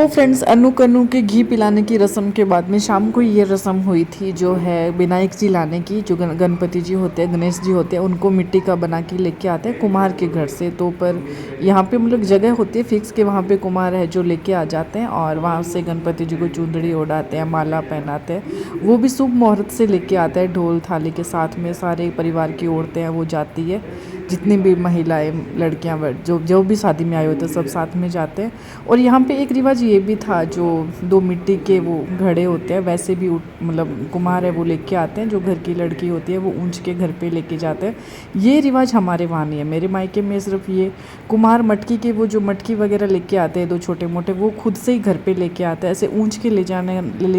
तो फ्रेंड्स अनु कन्नू के घी पिलाने की रस्म के बाद में शाम को ये रस्म हुई थी जो है विनायक जी लाने की। जो गणपति जी होते हैं, गणेश जी होते हैं, उनको मिट्टी का बना के लेके आते हैं कुम्हार के घर से। तो पर यहाँ पे मतलब जगह होती है फिक्स के वहाँ पे कुम्हार है जो लेके आ जाते हैं और वहाँ से गणपति जी को चुंदड़ी ओढ़ाते हैं, माला पहनाते हैं। वो भी शुभ मुहूर्त से लेके आता है, ढोल थाली के साथ में सारे परिवार की औरतें हैं वो जाती है, जितनी भी महिलाएं लड़कियां जो जो भी शादी में आए होते हैं सब साथ में जाते हैं। और यहाँ पे एक रिवाज ये भी था, जो 2 मिट्टी के वो घड़े होते हैं वैसे भी मतलब कुम्हार है वो लेके आते हैं, जो घर की लड़की होती है वो ऊंच के घर पे लेके जाते हैं। ये रिवाज हमारे वहाँ नहीं है। मेरे मायके में सिर्फ ये कुम्हार मटकी के वो जो मटकी वगैरह लेके आते हैं 2 छोटे मोटे, वो खुद से ही घर पे लेके आते हैं। ऐसे ऊंच के ले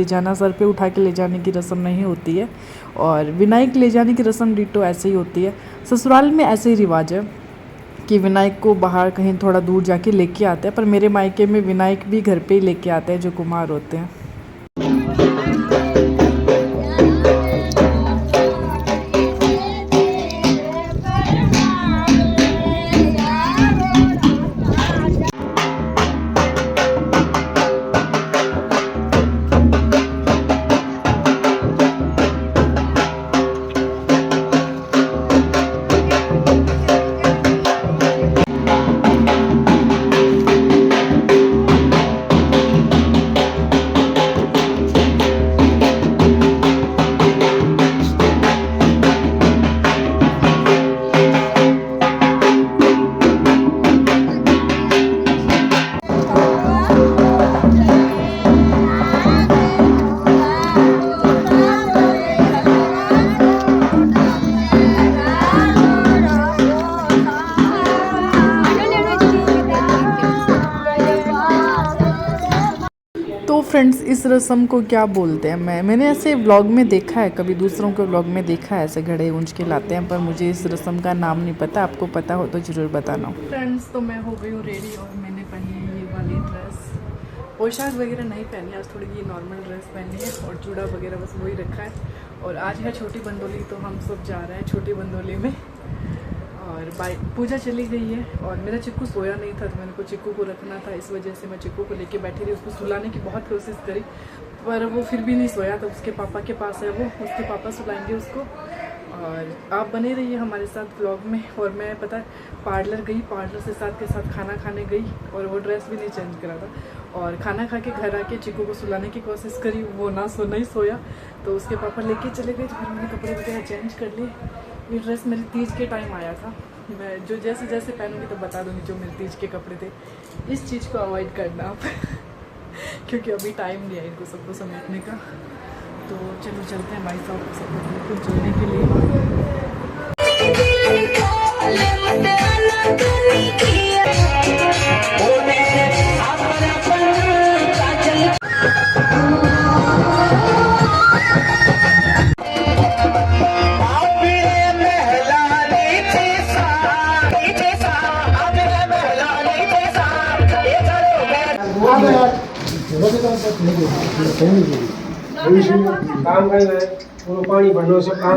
जाना सर पे उठा के ले जाने की रस्म नहीं होती है। और विनायक ले जाने की रस्म डिटो ऐसे ही होती है। ससुराल में ऐसे ही रिवाज है कि विनायक को बाहर कहीं थोड़ा दूर जाके लेके आते हैं, पर मेरे मायके में विनायक भी घर पे ही लेके आते हैं जो कुम्हार होते हैं। तो फ्रेंड्स इस रस्म को क्या बोलते हैं, मैंने ऐसे व्लॉग में देखा है, कभी दूसरों के व्लॉग में देखा है ऐसे घड़े ऊंच के लाते हैं, पर मुझे इस रस्म का नाम नहीं पता। आपको पता हो तो ज़रूर बताना। फ्रेंड्स तो मैं हो गई हूँ रेडी और मैंने पहनी है ये वाली ड्रेस। पोशाक वगैरह नहीं पहनी, आज थोड़ी ये नॉर्मल ड्रेस पहनी है और चूड़ा वगैरह बस वही रखा है। और आज है छोटी बंदोली, तो हम सब जा रहे हैं छोटी बंदोली में। और बाइक पूजा चली गई है और मेरा चिक्कू सोया नहीं था, तो मैंने को चिक्कू को रखना था, इस वजह से मैं चिक्कू को लेके बैठी रही। उसको सुलाने की बहुत कोशिश करी पर वो फिर भी नहीं सोया, तो उसके पापा के पास है वो, उसके पापा सुलाएंगे उसको। और आप बने रहिए हमारे साथ व्लॉग में। और मैं पता पार्लर गई, पार्लर से साथ के साथ खाना खाने गई और वो ड्रेस भी नहीं चेंज करा था। और खाना खा के घर आके चिक्कू को सुलाने की कोशिश करी, वो नहीं सोया, तो उसके पापा लेके चले गए। तो फिर मैंने कपड़े वगैरह चेंज कर लिए। ये ड्रेस मेरी तीज के टाइम आया था, मैं जो जैसे जैसे पहनूंगी तो बता दूंगी जो मेरे तीज के कपड़े थे। इस चीज़ को अवॉइड करना आप क्योंकि अभी टाइम नहीं है इनको सबको समेटने का। तो चलो चलते हैं भाई साहब को सबको कुछ जोड़ने के लिए। काम कर रहे हैं, पानी भरना सब काम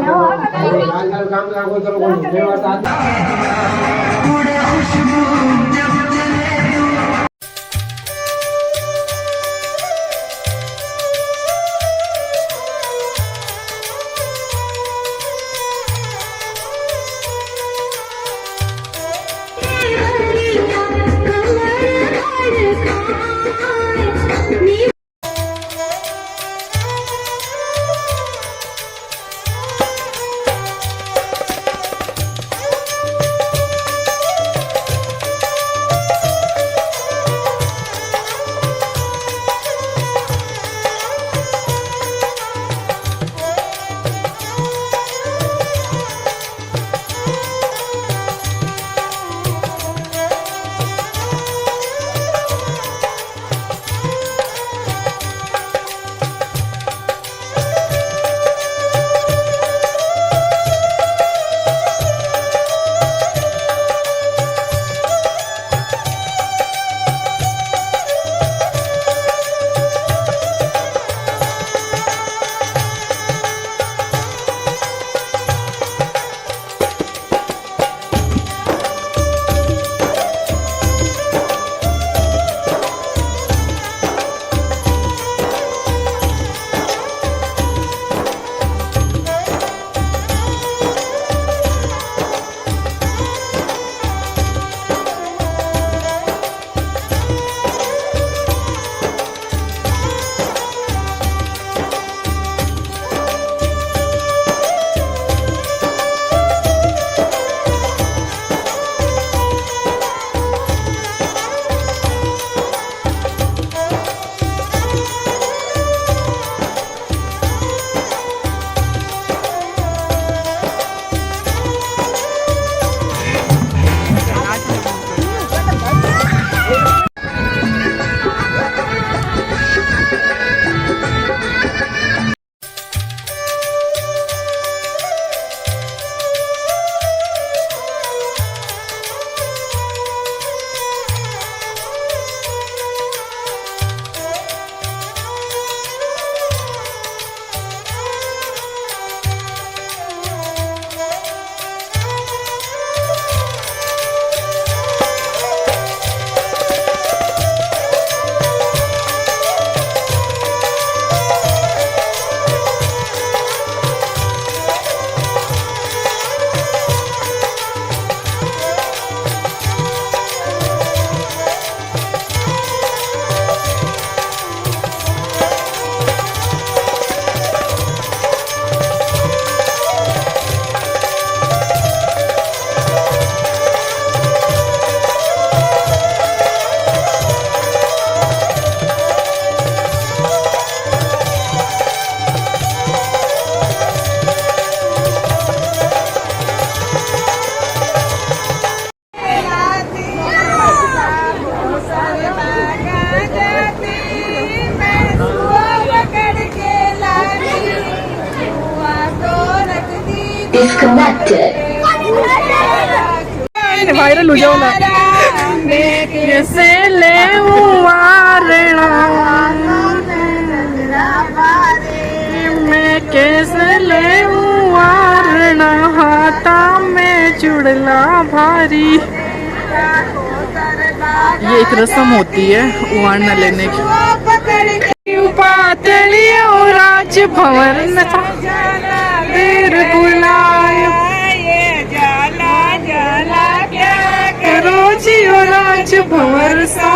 वायरल हो जाओ ना। कैसे ले मैं कैसे ले वारणा हाथा में चुड़ला भारी। ये एक रस्म होती है वारणा लेने की। पातली और राज भवन देर बुलाया रोजी और राज भंवर सा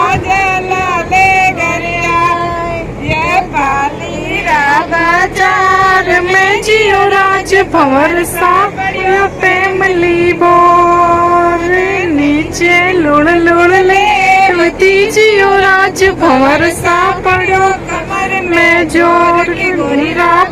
चार में जियो राज भंवर सा फैमिली बोर नीचे लुड़ लुड़ ले जियो राज भंवर सा पड़ो कमर में जोर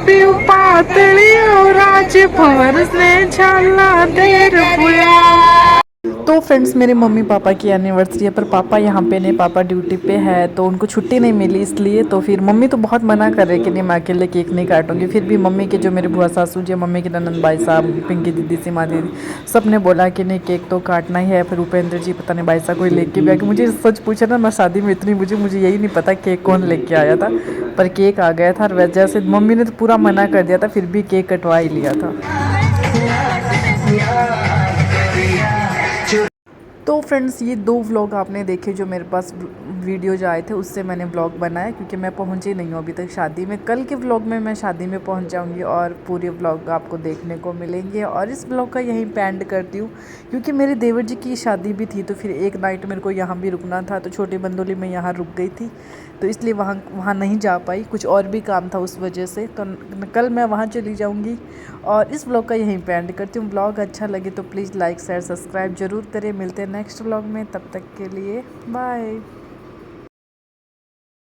पियो पातली और राज भंवर से झाला देर बुला। तो फ्रेंड्स मेरे मम्मी पापा की एनिवर्सरी है पर पापा यहाँ पे नहीं, पापा ड्यूटी पे है तो उनको छुट्टी नहीं मिली, इसलिए तो फिर मम्मी तो बहुत मना कर रहे कि नहीं मैं अकेले केक नहीं काटूंगी। फिर भी मम्मी के जो मेरे बुआ सासू जी, मम्मी के ननंद भाई साहब, पिंकी दीदी, सीमा दीदी, सब ने बोला कि नहीं केक तो काटना ही है। फिर उपेंद्र जी पता नहीं भाई साहब कोई लेके भी आ गया। मुझे सच पूछा ना, मैं शादी में इतनी मुझे यही नहीं पता केक कौन लेके आया था, पर केक आ गया था। और वजह से मम्मी ने तो पूरा मना कर दिया था, फिर भी केक कटवा ही लिया था। तो फ्रेंड्स ये 2 व्लॉग आपने देखे जो मेरे पास वीडियो जो आए थे, उससे मैंने व्लॉग बनाया, क्योंकि मैं पहुंची नहीं हूँ अभी तक शादी में। कल के व्लॉग में मैं शादी में पहुंच जाऊंगी और पूरे व्लॉग आपको देखने को मिलेंगे। और इस व्लॉग का यहीं पे एंड करती हूँ, क्योंकि मेरे देवर जी की शादी भी थी तो फिर एक नाइट मेरे को यहाँ भी रुकना था। तो छोटी बंदोली में यहाँ रुक गई थी, तो इसलिए वहाँ नहीं जा पाई, कुछ और भी काम था उस वजह से। तो कल मैं वहाँ चली जाऊँगी। और इस व्लॉग का यहीं पे एंड करती हूँ। व्लॉग अच्छा लगे तो प्लीज़ लाइक शेयर सब्सक्राइब ज़रूर करें। मिलते हैं नेक्स्ट व्लॉग में, तब तक के लिए बाय।